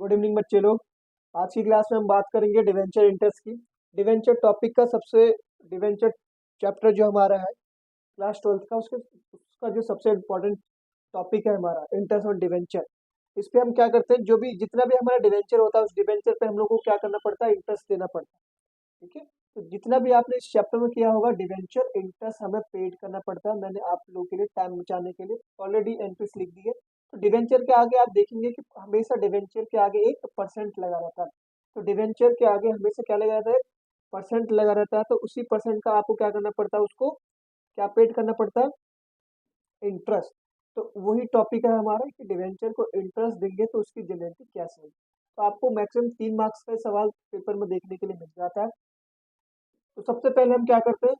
Good evening बच्चे लोग। आज की क्लास में हम बात करेंगे डिवेंचर इंटरेस्ट की। डिवेंचर टॉपिक का सबसे डिवेंचर चैप्टर जो हमारा है क्लास 12th का, उसका जो सबसे इम्पोर्टेंट टॉपिक है हमारा इंटरेस्ट और डिवेंचर। इस पे हम क्या करते हैं, जो भी जितना भी हमारा डिवेंचर होता है उस डिवेंचर पे हम लोग को क्या करना पड़ता है, इंटरेस्ट देना पड़ता है। ठीक है, तो जितना भी आपने इस चैप्टर में किया होगा डिवेंचर इंटरेस्ट हमें पेड करना पड़ता है। मैंने आप लोगों के लिए टाइम बचाने के लिए ऑलरेडी एंट्रीज लिख दी है। तो डिवेंचर के आगे आप देखेंगे कि हमेशा डिवेंचर के आगे एक परसेंट लगा रहता है। तो डिवेंचर के आगे हमेशा क्या लगा रहता है, परसेंट लगा रहता है। तो उसी परसेंट का आपको क्या करना पड़ता है, उसको क्या पेड करना पड़ता है, इंटरेस्ट। तो वही टॉपिक है हमारा कि डिवेंचर को इंटरेस्ट देंगे तो उसकी जेन्युइनिटी कैसे होगी। तो आपको मैक्सिमम 3 मार्क्स का सवाल पेपर में देखने के लिए मिल जाता है। तो सबसे पहले हम क्या करते हैं,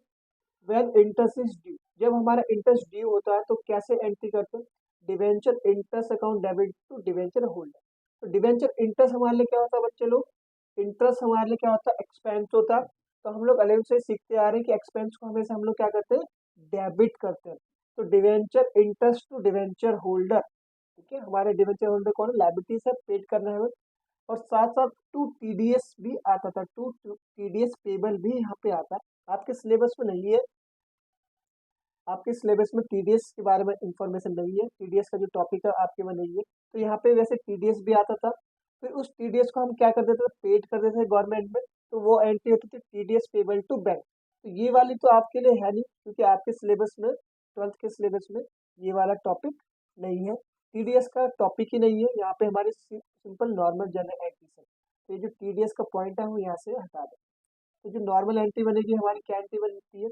व्हेन इंटरेस्ट इज ड्यू, जब हमारा इंटरेस्ट ड्यू होता है तो कैसे एंट्री करते हैं, debenture interest account debit to debenture holder. तो डिवेंचर इंटरेस्ट हमारे लिए क्या होता है बच्चे लोग, इंटरेस्ट हमारे लिए क्या होता है, एक्सपेंस होता है। तो हम लोग 11 से सीखते आ रहे हैं कि एक्सपेंस को हमेशा हम लोग क्या करते हैं, डेबिट करते हैं। तो debenture interest to debenture holder, ठीक है, हमारे डिवेंचर होल्डर कौन है, लायबिलिटीज है, पेड करना है हमें। और साथ साथ टू टीडीएस भी आता था, टू टीडीएस पेबल भी यहाँ पे आता है। आपके सिलेबस में नहीं है, आपके सिलेबस में टीडीएस के बारे में इंफॉर्मेशन नहीं है, टीडीएस का जो टॉपिक है आपके में नहीं है। तो यहाँ पे वैसे टीडीएस भी आता था। फिर उस टीडीएस को हम क्या कर देते थे, पेड कर देते थे गवर्नमेंट में। तो वो एंट्री होती थी टीडीएस पेबल टू बैंक। तो ये वाली तो आपके लिए है नहीं, क्योंकि आपके सिलेबस में, 12th के सिलेबस में ये वाला टॉपिक नहीं है। टीडीएस का टॉपिक ही नहीं है यहाँ पे, हमारी सिंपल नॉर्मल जनरल एंट्री है। तो ये जो टीडीएस का पॉइंट है वो यहाँ से हटा दें। तो जो नॉर्मल एंट्री बनेगी हमारी, क्या एंट्री बनती है,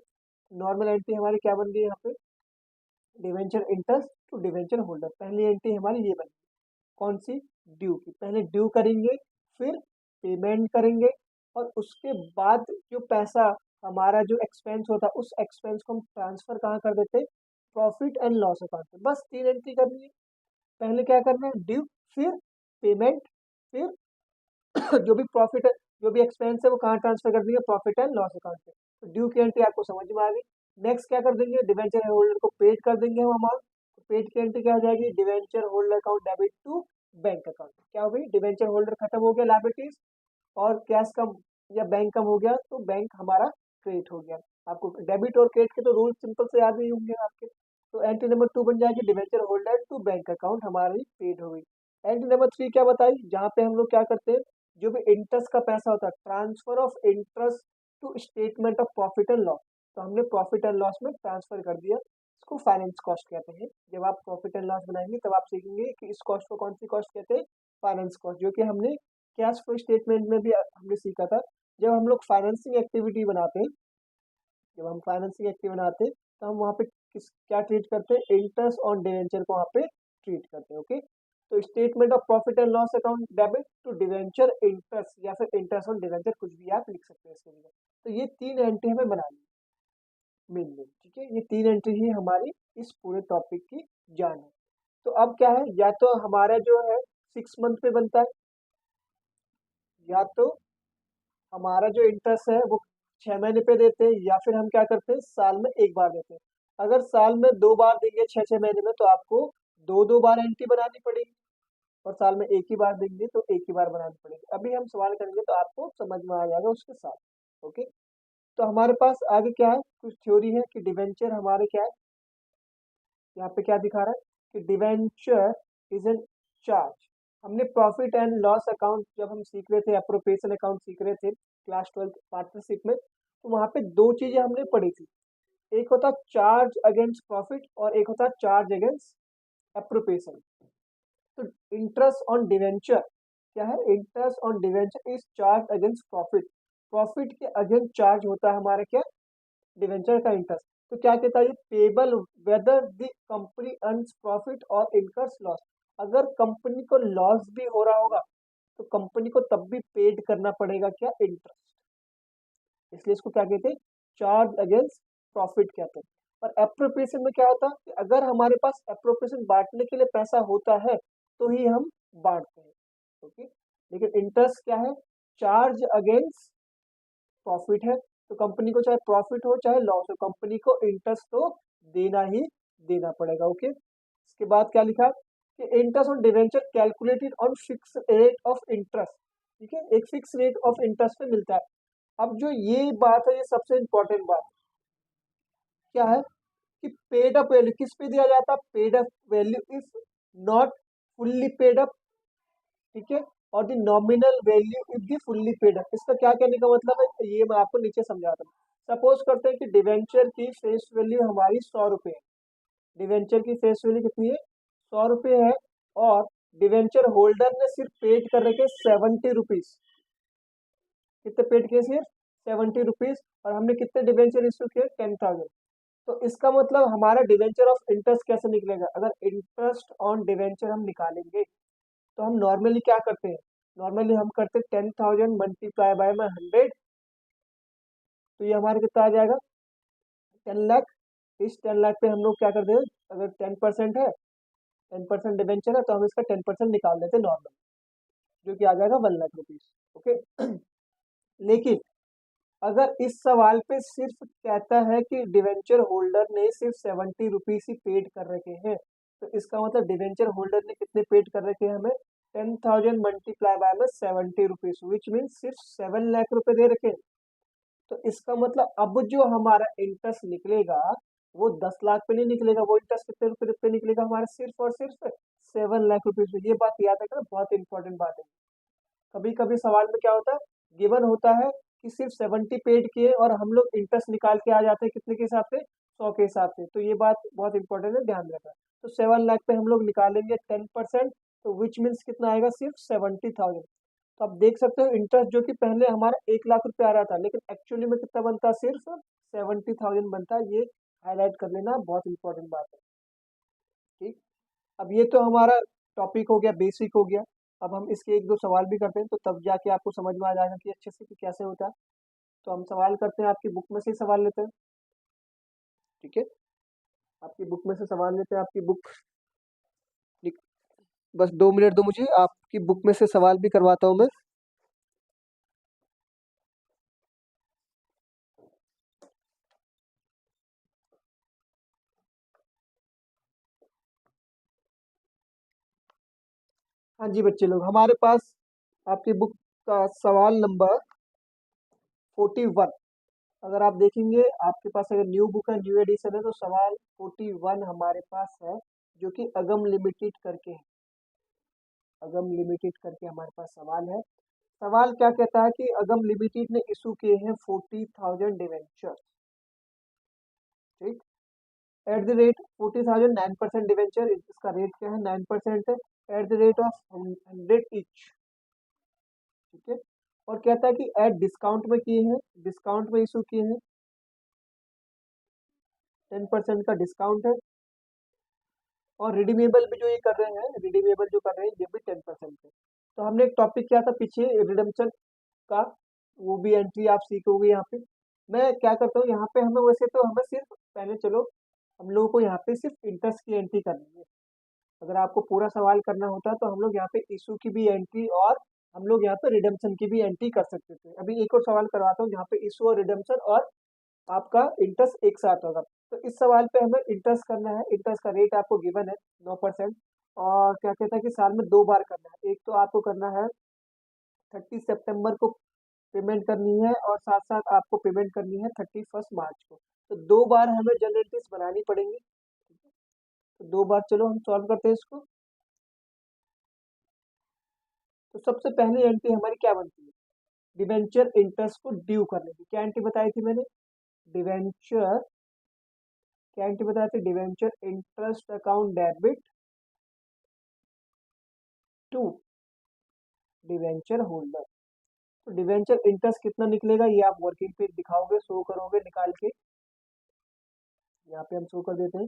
नॉर्मल एंट्री हमारी क्या बन गई यहाँ पे, debenture interest to debenture holder. पहली एंट्री हमारी ये बनी, कौन सी, ड्यू की। पहले ड्यू करेंगे, फिर पेमेंट करेंगे, और उसके बाद जो पैसा हमारा जो एक्सपेंस होता है उस एक्सपेंस को हम ट्रांसफर कहाँ कर देते हैं, प्रॉफिट एंड लॉस अकाउंट में। बस 3 एंट्री करनी है। पहले क्या करना है, ड्यू, फिर पेमेंट, फिर जो भी प्रॉफिट है, जो भी एक्सपेंस है वो कहाँ ट्रांसफर कर देंगे, प्रॉफिट एंड लॉस अकाउंट पे। तो ड्यू की एंट्री आपको समझ में आ गई। नेक्स्ट क्या कर देंगे, डिवेंचर होल्डर को पेड कर देंगे हम अमाउंट। तो पेड की एंट्री क्या हो जाएगी, debenture holder account debit to bank account. क्या हो गई, डिवेंचर होल्डर खत्म हो गया लायबिलिटीज, और कैश कम या बैंक कम हो गया तो बैंक हमारा क्रेडिट हो गया। आपको डेबिट और क्रेडिट के तो रूल सिंपल से याद नहीं होंगे आपके। तो एंट्री नंबर 2 बन जाएगी, debenture holder to bank account हमारी पेड हो गई। एंट्री नंबर 3 क्या बताई, जहाँ पे हम लोग क्या करते हैं, जो भी इंटरेस्ट का पैसा होता है, transfer of interest to statement of profit and loss. तो हमने प्रॉफिट एंड लॉस में ट्रांसफर कर दिया, इसको फाइनेंस कॉस्ट कहते हैं। जब आप प्रॉफिट एंड लॉस बनाएंगे तब आप सीखेंगे कि इस कॉस्ट को कौन सी कॉस्ट कहते हैं, फाइनेंस कॉस्ट, जो कि हमने कैश फ्लो स्टेटमेंट में भी हमने सीखा था। जब हम लोग फाइनेंसिंग एक्टिविटी बनाते हैं, जब हम फाइनेंसिंग एक्टिविटी बनाते हैं तो हम वहाँ पे किस क्या ट्रीट करते हैं, इंटरेस्ट ऑन डिवेंचर को वहाँ पे ट्रीट करते हैं। ओके, तो statement of profit and loss account debit to debenture interest, या फिर इंटरेस्ट ऑन डिवेंचर, कुछ भी आप लिख सकते हैं इसके लिए। तो ये 3 एंट्री हमें बनानी है मेन, ठीक है, ये 3 एंट्री ही हमारी इस पूरे टॉपिक की जान है। तो अब क्या है, या तो हमारा जो है 6 मंथ पे बनता है, या तो हमारा जो इंटरेस्ट है वो 6 महीने पे देते हैं, या फिर हम क्या करते हैं, साल में एक बार देते हैं। अगर साल में 2 बार देंगे 6 6 महीने में, तो आपको 2 2 बार एंट्री बनानी पड़ेगी। और साल में एक ही बार देंगे तो एक ही बार बनानी पड़ेगी। अभी हम सवाल करेंगे तो आपको समझ में आ जाएगा उसके साथ। ओके, तो हमारे पास आगे क्या है, कुछ थ्योरी है कि डिवेंचर हमारे क्या है, यहाँ पे क्या दिखा रहा है कि डिवेंचर इज एन चार्ज। हमने प्रॉफिट एंड लॉस अकाउंट जब हम सीख रहे थे, अप्रोप्रिएशन अकाउंट सीख रहे थे क्लास 12 पार्टनरशिप में, तो वहाँ पे 2 चीजें हमने पढ़ी थी। एक होता चार्ज अगेंस्ट प्रॉफिट, और एक होता चार्ज अगेंस्ट अप्रोप्रिएशन। तो इंटरेस्ट ऑन डिवेंचर क्या है, interest on debenture is charge against profit. Profit के अगेंस्ट चार्ज होता है हमारा क्या, डिवेंचर का इंटरेस्ट। तो क्या कहता है, payable whether the company earns profit और इनकर्स लॉस। अगर कंपनी को लॉस भी हो रहा होगा तो कंपनी को तब भी पेड करना पड़ेगा क्या, इंटरेस्ट। इसलिए इसको क्या कहते हैं, चार्ज अगेंस्ट प्रॉफिट कहते हैं। और एप्रोप्रिएशन में क्या होता है कि अगर हमारे पास एप्रोप्रिएशन बांटने के लिए पैसा होता है तो ही हम बांटते हैं। ओके, लेकिन इंटरेस्ट क्या है, चार्ज अगेंस्ट प्रॉफिट है। तो कंपनी को चाहे प्रॉफिट हो चाहे लॉस हो, कंपनी को इंटरेस्ट तो देना ही देना पड़ेगा। ओके, इसके बाद क्या लिखा, कि interest on debenture calculated on fix rate of interest, ठीक है, एक फिक्स रेट ऑफ इंटरेस्ट पे मिलता है। अब जो ये बात है, ये सबसे इंपॉर्टेंट बात क्या है कि पेड अप वैल्यू किस पे दिया जाता है, paid up value if not fully paid up, ठीक है, और the nominal value if the fully paid up. इसका क्या कहने का मतलब है, ये मैं आपको नीचे समझाता हूँ। सपोज करते हैं कि डिवेंचर की फेस वैल्यू हमारी 100 रुपये है, डिवेंचर की फेस वैल्यू कितनी है, 100 रुपये है, और डिवेंचर होल्डर ने सिर्फ पेड कर रखे 70 रुपीज, कितने पेड किए, सिर्फ 70 रुपीज, और हमने कितने डिवेंचर इश्यू किए, 10,000। तो इसका मतलब हमारा डिवेंचर ऑफ इंटरेस्ट कैसे निकलेगा, अगर इंटरेस्ट ऑन डिवेंचर हम निकालेंगे तो हम नॉर्मली क्या करते हैं, नॉर्मली हम करते हैं 10,000 मल्टीप्लाई बाय में 100, तो ये हमारा कितना आ जाएगा, 10 लाख। इस 10 लाख पे हम लोग क्या करते हैं, अगर 10% है, 10% डिवेंचर है, तो हम इसका 10% निकाल देते हैं नॉर्मल, जो कि आ जाएगा 1 लाख रुपीज। ओके लेकिन अगर इस सवाल पे सिर्फ कहता है कि डिवेंचर होल्डर ने सिर्फ 70 रुपीज ही पेड कर रखे हैं, तो इसका मतलब डिवेंचर होल्डर ने कितने पेड कर रखे हैं हमें, 10,000 मल्टीप्लाई बाय में 70 रुपीज, विच मीन सिर्फ 7 लाख रुपए दे रखे हैं। तो इसका मतलब अब जो हमारा इंटरेस्ट निकलेगा वो 10 लाख पे नहीं निकलेगा, वो इंटरेस्ट कितने रुपए पे निकलेगा हमारा, सिर्फ और सिर्फ 7 लाख रुपीज पे। ये बात याद रखना, बहुत इंपॉर्टेंट बात है। कभी कभी सवाल में क्या होता है, गिवन होता है कि सिर्फ 70 पेड किए और हम लोग इंटरेस्ट निकाल के आ जाते हैं कितने के हिसाब से, 100 के हिसाब से। तो ये बात बहुत इंपॉर्टेंट है, ध्यान रखना। तो 7 लाख पे हम लोग निकालेंगे 10%, तो विच मीन्स कितना आएगा, सिर्फ 70,000। तो आप देख सकते हो इंटरेस्ट जो कि पहले हमारा 1 लाख रुपये आ रहा था, लेकिन एक्चुअली में कितना बनता है, सिर्फ 70,000 बनता है। ये हाईलाइट कर लेना, बहुत इंपॉर्टेंट बात है। ठीक, अब ये तो हमारा टॉपिक हो गया, बेसिक हो गया। अब हम इसके एक दो सवाल भी करते हैं, तो तब जाके आपको समझ में आ जाएगा कि अच्छे से कि कैसे होता है। तो हम सवाल करते हैं, आपकी बुक में से ही सवाल लेते हैं, ठीक है, आपकी बुक में से सवाल लेते हैं। आपकी बुक, बस 2 मिनट दो मुझे, आपकी बुक में से सवाल भी करवाता हूँ मैं। हाँ जी बच्चे लोग, हमारे पास आपकी बुक का सवाल नंबर 41, अगर आप देखेंगे आपके पास अगर न्यू बुक है, न्यू एडिशन है, तो सवाल 41 हमारे पास है, जो कि अगम लिमिटेड करके है, अगम लिमिटेड करके हमारे पास सवाल है। सवाल क्या कहता है कि अगम लिमिटेड ने इशू किए हैं 40,000 डिवेंचर, ठीक, एट द रेट 40,000, 9% डिवेंचर, इसका रेट क्या है, 9% है, at the rate of 100 each, ठीक है। और कहता है कि एट डिस्काउंट में किए हैं, डिस्काउंट में इशू किए हैं, 10% का डिस्काउंट है, और रिडीमेबल भी जो ये कर रहे हैं, रिडीमेबल जो कर रहे हैं ये भी 10% है। तो हमने एक टॉपिक किया था पीछे रिडम्पशन का, वो भी एंट्री आप सीखोगे यहाँ पे। मैं क्या करता हूँ यहाँ पे, हमें वैसे तो हमें सिर्फ पहले चलो हम लोगों को यहाँ पे सिर्फ इंटरेस्ट की एंट्री करनी है। अगर आपको पूरा सवाल करना होता तो हम लोग यहाँ पे इशू की भी एंट्री और हम लोग यहाँ पे रिडम्पशन की भी एंट्री कर सकते थे। अभी एक और सवाल करवाता हूँ जहाँ पे इशू और रिडम्पशन और आपका इंटरेस्ट एक साथ होगा। तो इस सवाल पे हमें इंटरेस्ट करना है, इंटरेस्ट का रेट आपको गिवन है 9%, और क्या कहता है कि साल में 2 बार करना है। एक तो आपको करना है 30 सितंबर को पेमेंट करनी है, और साथ साथ आपको पेमेंट करनी है 31 मार्च को। तो 2 बार हमें जनरल एंट्रीज बनानी पड़ेंगी, तो 2 बार चलो हम सॉल्व करते हैं इसको। तो सबसे पहली एंट्री हमारी क्या बनती है, डिवेंचर इंटरेस्ट को ड्यू करने की। क्या एंट्री बताई थी मैंने, डिवेंचर, क्या एंट्री बताई थी, debenture interest account debit to debenture holder. तो डिवेंचर इंटरेस्ट कितना निकलेगा, ये आप वर्किंग पे दिखाओगे, शो करोगे निकाल के, यहाँ पे हम शो कर देते हैं।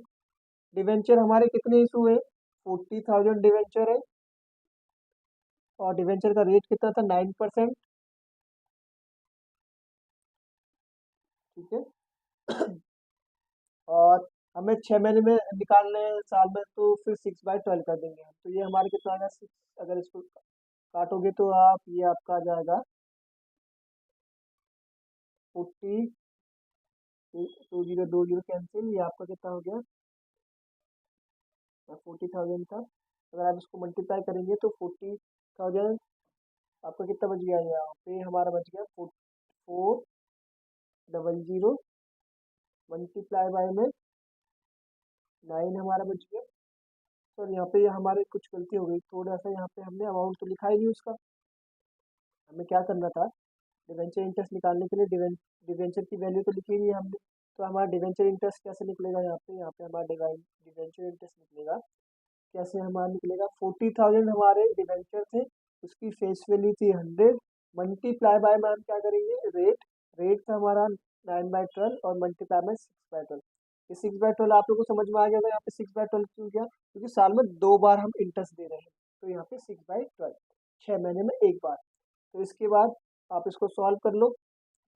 डिवेंचर हमारे कितने इशू है, 40,000 डिवेंचर है, और डिवेंचर का रेट कितना था, 9%, ठीक है। और हमें 6 महीने में निकालने हैं साल में, तो फिर 6/12 कर देंगे हम। तो ये हमारे कितना आएगा, 6, अगर इसको काटोगे तो आप, ये आपका आ जाएगा 40, 20 20 कैंसिल, ये आपका कितना हो गया, 40,000 था, अगर आप इसको मल्टीप्लाई करेंगे तो 40,000 आपका कितना बच गया, यहाँ पे हमारा बच गया 400 मल्टीप्लाई बाय में 9 हमारा बच गया। सर यहाँ पे हमारे कुछ गलती हो गई, थोड़ा सा यहाँ पे हमने अमाउंट तो लिखा ही नहीं उसका। हमें क्या करना था, डिवेंचर इंटरेस्ट निकालने के लिए डिवेंचर की वैल्यू तो लिखी नहीं है हमने। तो हमारा डिवेंचर इंटरेस्ट कैसे निकलेगा, यहाँ पे हमारा डिवेंचर इंटरेस्ट निकलेगा कैसे, हमारा निकलेगा 40,000 हमारे डिवेंचर थे, उसकी फेस वैल्यू थी 100, मल्टीप्लाई बाय में हम क्या करेंगे, रेट था हमारा 9/12 और मल्टीप्लाई में 6/12। ये 6/12 आप लोगों को समझ में आ गया होगा, यहाँ पे 6/12 क्यों गया, क्योंकि साल में 2 बार हम इंटरेस्ट दे रहे हैं, तो यहाँ पे 6/12 6 महीने में एक बार। तो इसके बाद आप इसको सॉल्व कर लो।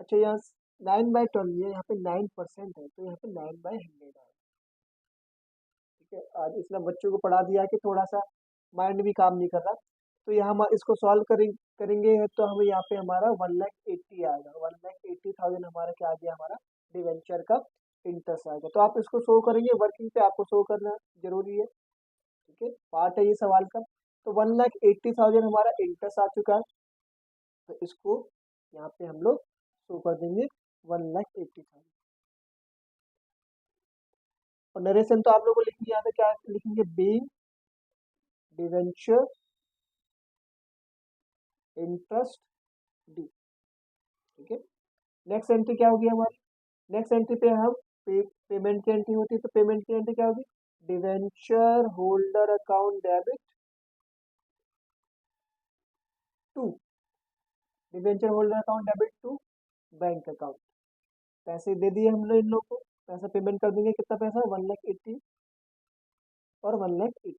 अच्छा, यहाँ 9/12 है, यहाँ पे 9% है, तो यहाँ पे 9/100 है। ठीक है, आज इसने बच्चों को पढ़ा दिया कि थोड़ा सा माइंड भी काम नहीं कर रहा। तो यहाँ हम इसको सॉल्व करेंगे तो हमें यहाँ पे हमारा 1,80,000 आएगा, 1,80,000 हमारा क्या आ गया, हमारा डिवेंचर का इंटरेस्ट आएगा। तो आप इसको शो करेंगे, वर्किंग पे आपको शो करना जरूरी है। ठीक है, पार्ट है ये सवाल का। तो 1,80,000 हमारा इंटरेस्ट आ चुका है, तो इसको यहाँ पे हम लोग शो कर देंगे 1,80,000। और नरेशन तो आप लोगों को लिखनी आता है, क्या लिखेंगे, बीइंग डिवेंचर इंटरेस्ट डी। ठीक है, नेक्स्ट एंट्री क्या होगी हमारी, नेक्स्ट एंट्री पे हम पेमेंट की एंट्री होती है, तो पेमेंट की एंट्री क्या होगी, debenture holder account debit to, debenture holder account debit to bank account. पैसे दे दिए हमने इन लोगों को, पैसा पेमेंट कर देंगे, कितना पैसा, 1,80,000 और 1,80,000।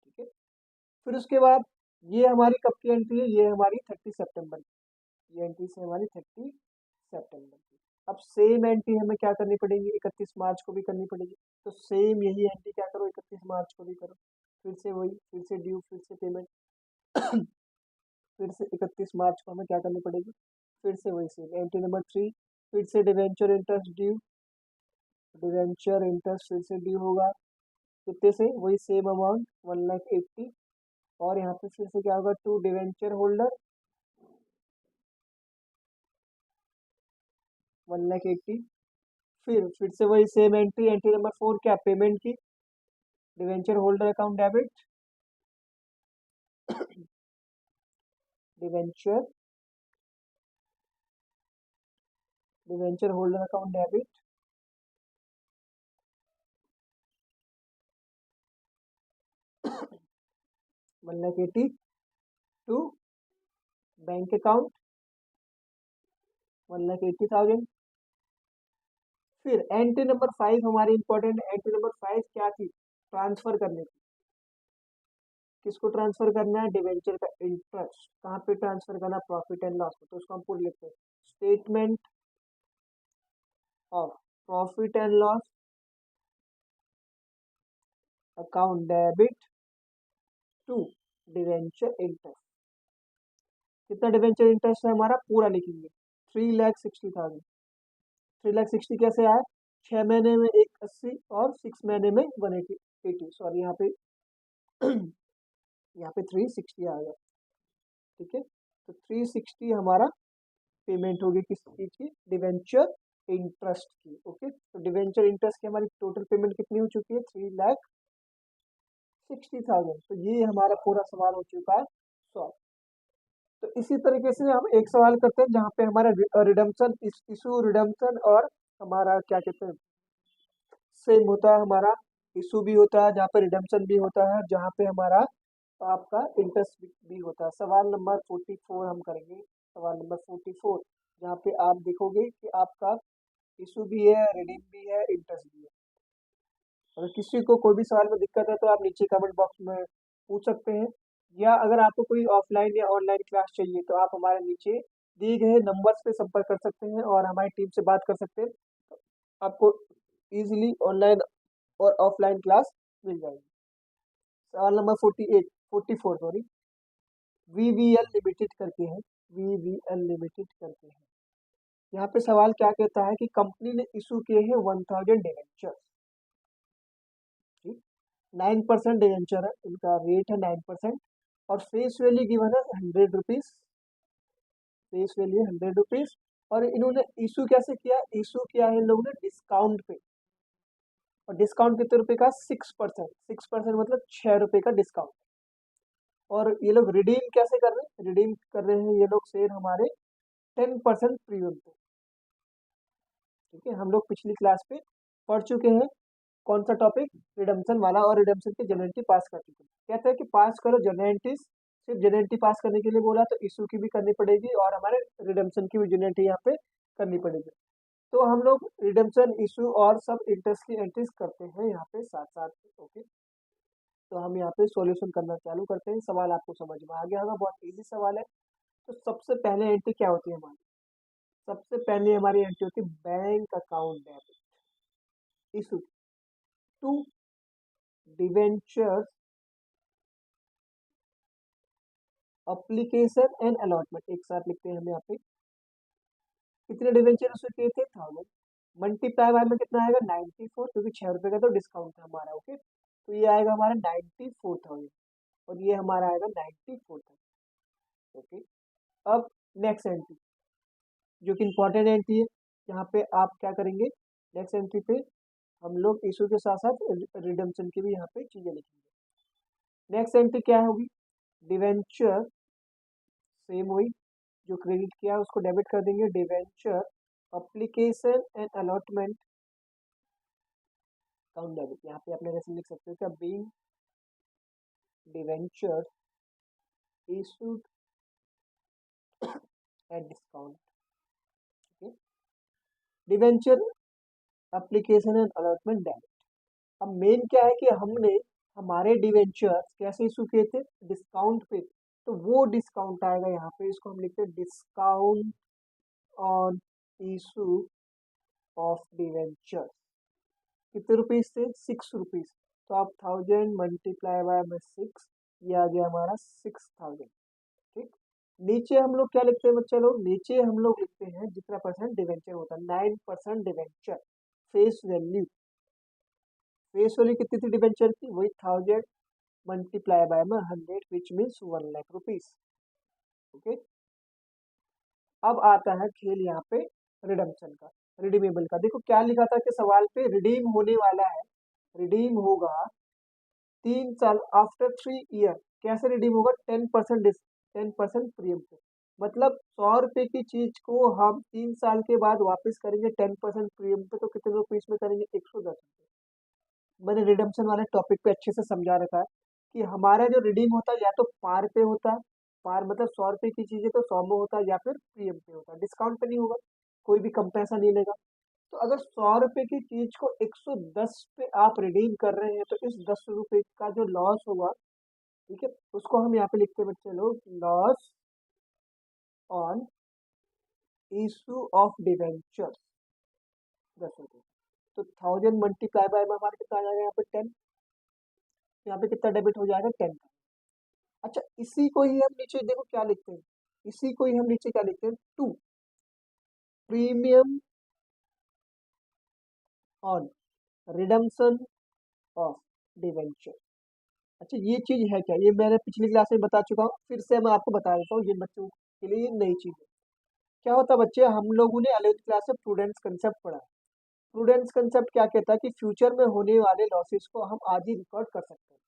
ठीक है, फिर उसके बाद ये हमारी कब की एंट्री है, ये हमारी 30 सितंबर की, ये एंट्री से हमारी 30 सितंबर की। अब सेम एंट्री हमें क्या करनी पड़ेगी, 31 मार्च को भी करनी पड़ेगी। तो सेम यही एंट्री क्या करो, 31 मार्च को भी करो, फिर से वही, फिर से ड्यू, फिर से पेमेंट फिर से 31 मार्च को हमें क्या करनी पड़ेगी, फिर से वही सेम एंट्री नंबर 3, फिर से debenture interest due, debenture interest फिर से ड्यू होगा, कितने से, वही सेम अमाउंट 1,80,000। और यहाँ पे फिर से क्या होगा, टू डिवेंचर होल्डर 1,80,000। फिर से वही सेम एंट्री, एंट्री नंबर 4 क्या, पेमेंट की, debenture holder account debit, debenture debenture holder account debit 1,80,000 to bank account 1,80,000। फिर एंट्री नंबर 5 हमारी इंपॉर्टेंट, एंट्री नंबर 5 क्या थी, ट्रांसफर करने की, किसको ट्रांसफर करना है, डिवेंचर का इंटरेस्ट, कहाँ पे ट्रांसफर करना, प्रॉफिट एंड लॉस को। तो उसको हम पूरी लिखते हैं, statement of profit and loss account debit to debenture interest. कितना डिवेंचर इंटरेस्ट है हमारा, पूरा लिखेंगे, 3,60,000। 3,60,000 कैसे आया, 6 महीने में 180 और 6 महीने में 180, सॉरी यहाँ पे यहाँ पे 360 आ गया। ठीक है, तो 360 हमारा पेमेंट होगी किस चीज की, डिवेंचर इंटरेस्ट की। ओके, तो डिवेंचर इंटरेस्ट की हमारी टोटल पेमेंट कितनी हो चुकी है, 3,60,000। तो ये हमारा पूरा सवाल हो चुका है सॉल्व। तो इसी तरीके से हम एक सवाल करते हैं जहाँ पे हमारा रिडम्पशन इशू, रिडम्पशन और हमारा क्या कहते हैं, सेम होता है, हमारा इशू भी होता है जहाँ पे रिडम्पशन भी होता है, जहाँ पे हमारा आपका इंटरेस्ट भी होता है। सवाल नंबर 44 हम करेंगे, सवाल नंबर 44, जहाँ पे आप देखोगे कि आपका इशू भी है, रिडीम भी है, इंटरेस्ट भी है। अगर किसी को कोई भी सवाल में दिक्कत है तो आप नीचे कमेंट बॉक्स में पूछ सकते हैं, या अगर आपको कोई ऑफलाइन या ऑनलाइन क्लास चाहिए तो आप हमारे नीचे दिए गए नंबर्स पे संपर्क कर सकते हैं और हमारी टीम से बात कर सकते हैं, आपको इजीली ऑनलाइन और ऑफलाइन क्लास मिल जाएगी। सवाल नंबर 44 सॉरी, वीवीएल लिमिटेड करके है, वीवीएल लिमिटेड करके है। यहाँ पे सवाल क्या कहता है कि कंपनी ने इशू किए हैं 1,000 डिवेंचर। ठीक, 9% डिवेंचर है, इनका रेट है 9%, और फेस वैल्यू गिवन है 100 रुपीज, फेस वैल्यू 100 रुपीज। और इन्होंने इशू कैसे किया, इशू किया है इन लोगों ने डिस्काउंट पे, और डिस्काउंट कितने रुपए का, 6%, 6% मतलब 6 रुपए का डिस्काउंट। और ये लोग रिडीम कैसे कर रहे हैं, रिडीम कर रहे हैं ये लोग शेयर हमारे 10% प्रीमियम पे। ठीक है, हम लोग पिछली क्लास पे पढ़ चुके हैं कौन सा टॉपिक, रिडम्पशन वाला, और रिडम्पशन की जेन्युइनिटी पास कर चुके हैं। कहते हैं कि पास करो जेन्युइनिटी, सिर्फ जेन्युइनिटी पास करने के लिए बोला तो इशू की भी करनी पड़ेगी और हमारे रिडम्पशन की भी जेन्युइनिटी यहाँ पे करनी पड़ेगी। तो हम लोग रिडम्पशन, इशू और सब इंटरेस्ट की एंट्रीज करते हैं यहाँ पे साथ साथ। ओके, तो हम यहाँ पे सॉल्यूशन करना चालू करते हैं। सवाल आपको समझ में आ गया होगा, बहुत इजी सवाल है। तो सबसे पहले एंट्री क्या होती है हमारी, सबसे पहले हमारी एंट्री होती है bank account debit, issue to debentures application and allotment. एक साथ लिखते हैं हम यहाँ पे, कितने डिवेंचर इशू किए थे, 1000, मल्टीप्लाई बाय में कितना आएगा 94, क्योंकि 6 रुपए का तो डिस्काउंट था हमारा। ओके, तो ये आएगा हमारा 94,000, और ये हमारा आएगा 94,000। ओके, अब नेक्स्ट एंट्री जो कि इंपॉर्टेंट एंट्री है, यहाँ पे आप क्या करेंगे, नेक्स्ट एंट्री पे हम लोग इशू के साथ साथ रिडम्पशन की भी यहाँ पे चीजें लिखेंगे। नेक्स्ट एंट्री क्या होगी, डिवेंचर, सेम वही जो क्रेडिट किया उसको डेबिट कर देंगे, debenture application and allotment account debit. यहाँ पे अपने वैसे लिख सकते हो क्या, being debenture issued at discount. Debenture application and allotment debit. अब मेन क्या है कि हमने हमारे डिवेंचर कैसे इशू किए थे, डिस्काउंट पे, तो वो डिस्काउंट आएगा यहाँ पे, इसको हम लिखते हैं discount on issue of debenture. कितने रुपीज थे, 6 रुपीज, तो आप 1000 मल्टीप्लाई बाय में 6, ये आ गया हमारा 6000। ठीक, नीचे हम लोग क्या लिखते हैं बच्चे लोग, नीचे हम लोग लिखते हैं जितना परसेंट डिवेंचर होता है, 9% debenture face value. Face value कितनी थी डिवेंचर की, वही 1000 मल्टीप्लाई बाय में 100 विच मीन्स 1,00,000 रुपीज। ओके, अब आता है खेल यहाँ पे रिडम्पशन का, रिडीमेबल का। देखो क्या लिखा था कि सवाल पे, रिडीम होने वाला है, रिडीम होगा 3 साल, आफ्टर 3 ईयर। कैसे रिडीम होगा, 10% प्रीमियम पे, मतलब 100 रुपए की चीज को हम 3 साल के बाद वापस करेंगे 10% प्रीमियम पे, तो कितने रुपीज में करेंगे, 110 रुपये। मैंने रिडम्पशन वाले टॉपिक पे अच्छे से समझा रखा है कि हमारा जो रिडीम होता है या तो पार पे होता है, पार मतलब 100 रुपए की चीज है तो 100 में होता है, या फिर प्रीमियम पे होता है, डिस्काउंट पे नहीं होगा, कोई भी कम पैसा नहीं लेगा। तो अगर 100 रुपए की चीज को 110 पे आप रिडीम कर रहे हैं, तो इस 10 रुपए का जो लॉस होगा, ठीक है, उसको हम यहाँ पे लिखते हैं बच्चे लोग, loss on issue of debenture, 10 रुपए। तो 1000 मल्टीप्लाई बाय में हमारा कितना आ जाएगा, यहाँ पे 10, यहाँ पे कितना डेबिट हो जाएगा, 10। अच्छा, इसी को ही हम नीचे देखो क्या लिखते हैं, इसी को ही हम नीचे क्या लिखते हैं, to premium on redemption of debenture. अच्छा, ये चीज है क्या, ये मैंने पिछली क्लास में बता चुका हूँ, फिर से मैं आपको बता देता हूँ, ये बच्चों के लिए नई चीज है। क्या होता है बच्चे, हम लोगों ने 11वीं क्लास में प्रूडेंस कंसेप्ट पढ़ा है। प्रूडेंस कंसेप्ट क्या कहता है कि फ्यूचर में होने वाले लॉसेस को हम आज ही रिकॉर्ड कर सकते हैं।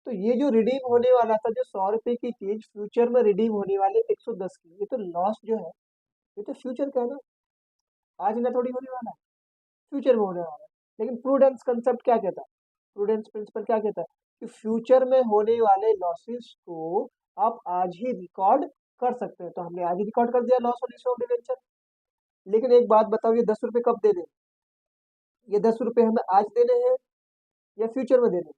तो ये जो रिडीम होने वाला था, जो 100 रुपए की चीज फ्यूचर में रिडीम होने वाले 110 की, ये तो लॉस जो है, ये तो फ्यूचर का है ना, आज ना थोड़ी होने वाला है, फ्यूचर में होने वाला है। लेकिन प्रूडेंस कंसेप्ट क्या कहता है, प्रूडेंस प्रिंसिपल क्या कहता है कि फ्यूचर में होने वाले लॉसेस को आप आज ही रिकॉर्ड कर सकते हैं। तो हमने आज ही रिकॉर्ड कर दिया loss on issue of debenture. लेकिन एक बात बताओ, ये 10 रुपए कब दे दें, ये 10 रुपए हमें आज देने हैं या फ्यूचर में देने हैं,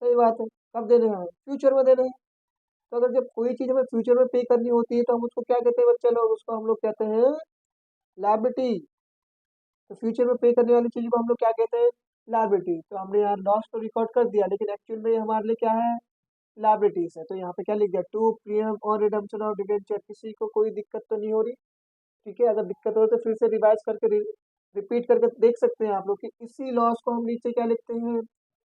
सही बात है, कब देने हैं, फ्यूचर में देने हैं। तो अगर जब कोई चीज हमें फ्यूचर में पे करनी होती है, तो हम उसको क्या कहते हैं बच्चे लोग, उसको हम लोग कहते हैं लायबिलिटी। तो फ्यूचर में पे करने वाली चीज को हम लोग क्या कहते हैं, लायबिलिटी। तो हमने यहाँ लॉस तो रिकॉर्ड कर दिया, लेकिन एक्चुअल में ये हमारे लिए क्या है, लायबिलिटीज है। तो यहाँ पे क्या लिख दिया, टू प्रीमियम और रिडम्पशन ऑफ डिबेंचर। किसी को कोई दिक्कत तो नहीं हो रही, ठीक है, अगर दिक्कत हो तो फिर से रिवाइज करके रिपीट करके देख सकते हैं आप लोग कि इसी लॉस को हम नीचे क्या लिखते हैं,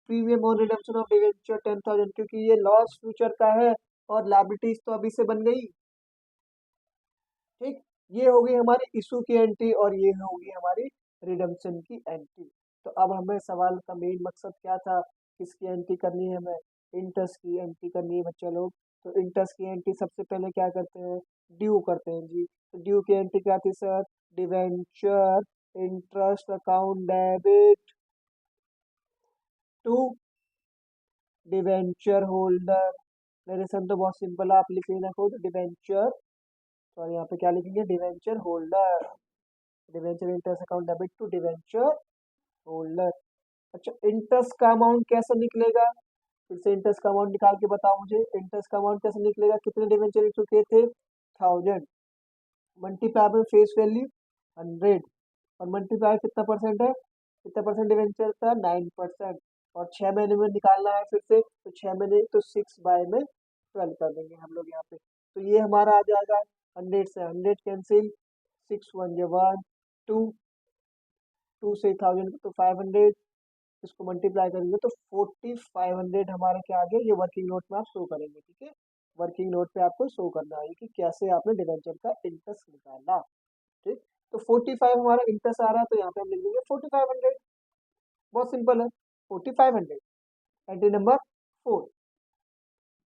premium on redemption of debenture 10,000, क्योंकि ये लॉस फ्यूचर का है और लायबिलिटीज तो अभी से बन गई। ठीक, ये होगी हमारी इशू की एंट्री और ये होगी हमारी रिडम्पशन की एंट्री। तो अब हमें सवाल का मेन मकसद क्या था, किसकी एंट्री करनी है, हमें इंटरेस्ट की एंट्री करनी है बच्चे लोग। तो इंटरेस्ट की एंट्री सबसे पहले क्या करते हैं, ड्यू करते हैं जी। तो ड्यू की एंट्री क्या थी sir, debenture interest account debit to debenture holder. Narration तो बहुत सिंपल है, आप लिख लेना खुद, डिवेंचर, और यहाँ पे क्या लिखेंगे, debenture holder, debenture interest account debit to debenture holder. अच्छा, इंटरेस्ट का अमाउंट कैसे निकलेगा, फिर से इंटरेस्ट का अमाउंट निकाल के बताओ मुझे, इंटरेस्ट का अमाउंट कैसे निकलेगा, कितने डिवेंचर इशू किए थे, 1000, मल्टीप्लाई बाय फेस वैल्यू 100, और मल्टीप्लाई कितना परसेंट है, कितना परसेंट डिवेंचर था, 9%, और 6 महीने में निकालना है फिर से, तो 6 महीने तो 6/12 कर देंगे हम लोग यहाँ पे। तो ये हमारा आ जाएगा 100 से 100 कैंसिल, 6 1 2, 2 से 1000 तो 500, इसको मल्टीप्लाई करेंगे तो 4500 हमारा क्या आ गया, ये वर्किंग नोट में आप शो करेंगे। ठीक है, वर्किंग नोट पे आपको शो करना है कि कैसे आपने डिवेंचर का इंटरेस्ट निकाला। ठीक, तो 45 हमारा इंटरेस्ट आ रहा है, तो यहाँ पे हम लिख देंगे 4500, बहुत सिंपल है, 4500। एंट्री नंबर 4,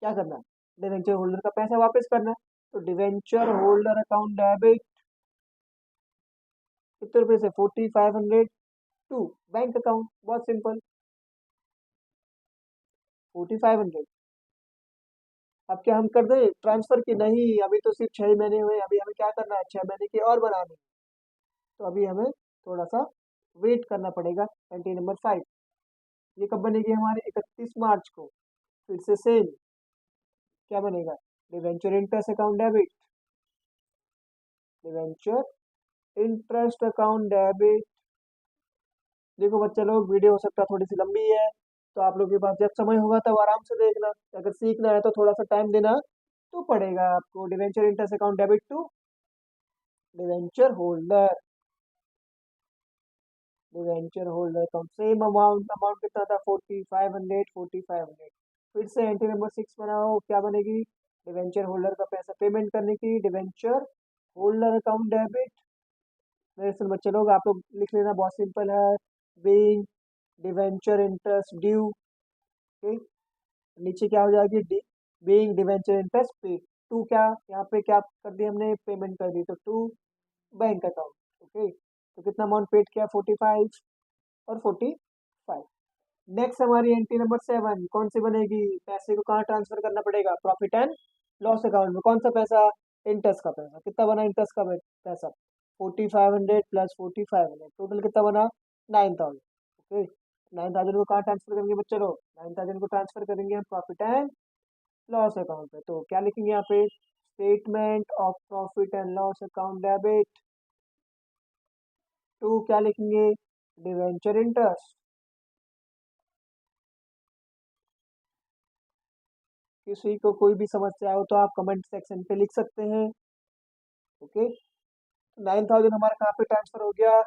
क्या करना है, डिवेंचर होल्डर का पैसा वापस करना है। तो डिवेंचर होल्डर अकाउंट डेबिट कितने रुपए से, 4500 टू बैंक अकाउंट, बहुत सिंपल, 4500। अब क्या हम कर दें ट्रांसफर की, नहीं, अभी तो सिर्फ 6 महीने हुए, अभी हमें क्या करना है, 6 महीने की और बनानी है। तो अभी हमें थोड़ा सा वेट करना पड़ेगा। एंट्री नंबर 5, ये कब बनेगी हमारी, 31 मार्च को। फिर से सेम, क्या बनेगा, debenture interest account debit, debenture interest account debit. देखो बच्चे लोग, वीडियो हो सकता है थोड़ी सी लंबी है, तो आप लोग के पास जब समय होगा तब आराम से देखना, अगर सीखना है तो थोड़ा सा टाइम देना तो पड़ेगा आपको। Debenture interest account debit to debenture holder, debenture holder account, same amount, amount कितना था, 4500। फिर से एंट्री नंबर 6 बनाओ, क्या बनेगी, डिवेंचर होल्डर का पैसा पेमेंट करने की, डिवेंचर होल्डर अकाउंट डेबिट। मेरे से बच्चे लोग आप लोग लिख लेना, बहुत सिंपल है, बीइंग डिवेंचर इंटरेस्ट ड्यू। ठीक, नीचे क्या हो जाएगी, D being debenture interest paid to, क्या यहाँ पे क्या कर दी हमने, पेमेंट कर दी, तो टू बैंक अकाउंट। ओके, तो कितना अमाउंट पेड किया, 45 और 45। नेक्स्ट हमारी एंट्री नंबर 7 कौन सी बनेगी, पैसे को कहाँ ट्रांसफर करना पड़ेगा, प्रॉफिट एंड लॉस अकाउंट में। कौन सा पैसा, इंटरेस्ट का पैसा, कितना बना इंटरेस्ट का पैसा, 4500 प्लस 4500, टोटल कितना बना, 9000। ओके, 9000 को कहाँ ट्रांसफर करेंगे बच्चे लोग, 9000 को ट्रांसफर करेंगे हम प्रॉफिट एंड लॉस अकाउंट पे। तो क्या लिखेंगे यहाँ पे, statement of profit and loss account debit to, क्या लिखेंगे, डिवेंचर इंटरेस्ट। किसी को कोई भी समस्या हो तो आप कमेंट सेक्शन पे लिख सकते हैं। ओके, 9000 हमारा कहाँ पे ट्रांसफर हो गया,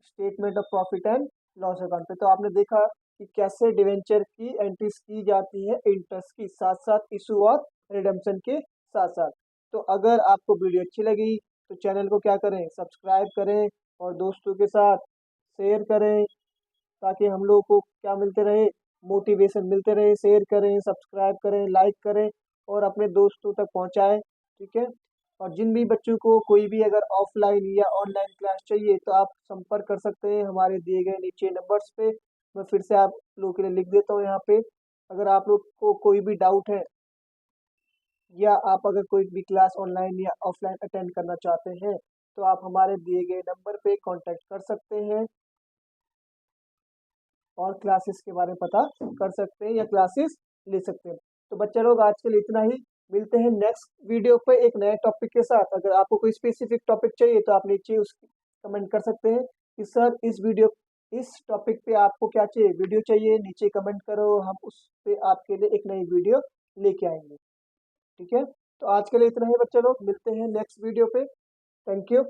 statement of profit and loss account पे। तो आपने देखा कि कैसे डिवेंचर की एंट्रीज की जाती है इंटरेस्ट की साथ साथ, इशू और रिडम्पशन के साथ साथ। तो अगर आपको वीडियो अच्छी लगी तो चैनल को क्या करें, सब्सक्राइब करें और दोस्तों के साथ शेयर करें, ताकि हम लोग को क्या मिलते रहे, मोटिवेशन मिलते रहे। शेयर करें, सब्सक्राइब करें, लाइक करें और अपने दोस्तों तक पहुंचाएं। ठीक है, और जिन भी बच्चों को कोई भी अगर ऑफलाइन या ऑनलाइन क्लास चाहिए तो आप संपर्क कर सकते हैं हमारे दिए गए नीचे नंबर्स पे। मैं फिर से आप लोगों के लिए लिख देता हूँ यहाँ पे, अगर आप लोग को कोई भी डाउट है या आप अगर कोई भी क्लास ऑनलाइन या ऑफलाइन अटेंड करना चाहते हैं तो आप हमारे दिए गए नंबर पे कांटेक्ट कर सकते हैं और क्लासेस के बारे में पता कर सकते हैं या क्लासेस ले सकते हैं। तो बच्चे लोग आज के लिए इतना ही, मिलते हैं नेक्स्ट वीडियो पे एक नए टॉपिक के साथ। अगर आपको कोई स्पेसिफिक टॉपिक चाहिए तो आप नीचे उस कमेंट कर सकते हैं कि सर इस टॉपिक पे आपको क्या चाहिए, वीडियो चाहिए, नीचे कमेंट करो, हम उस पे आपके लिए एक नई वीडियो लेके आएंगे। ठीक है, तो आज के लिए इतना ही बच्चे लोग, मिलते हैं नेक्स्ट वीडियो पे। Thank you.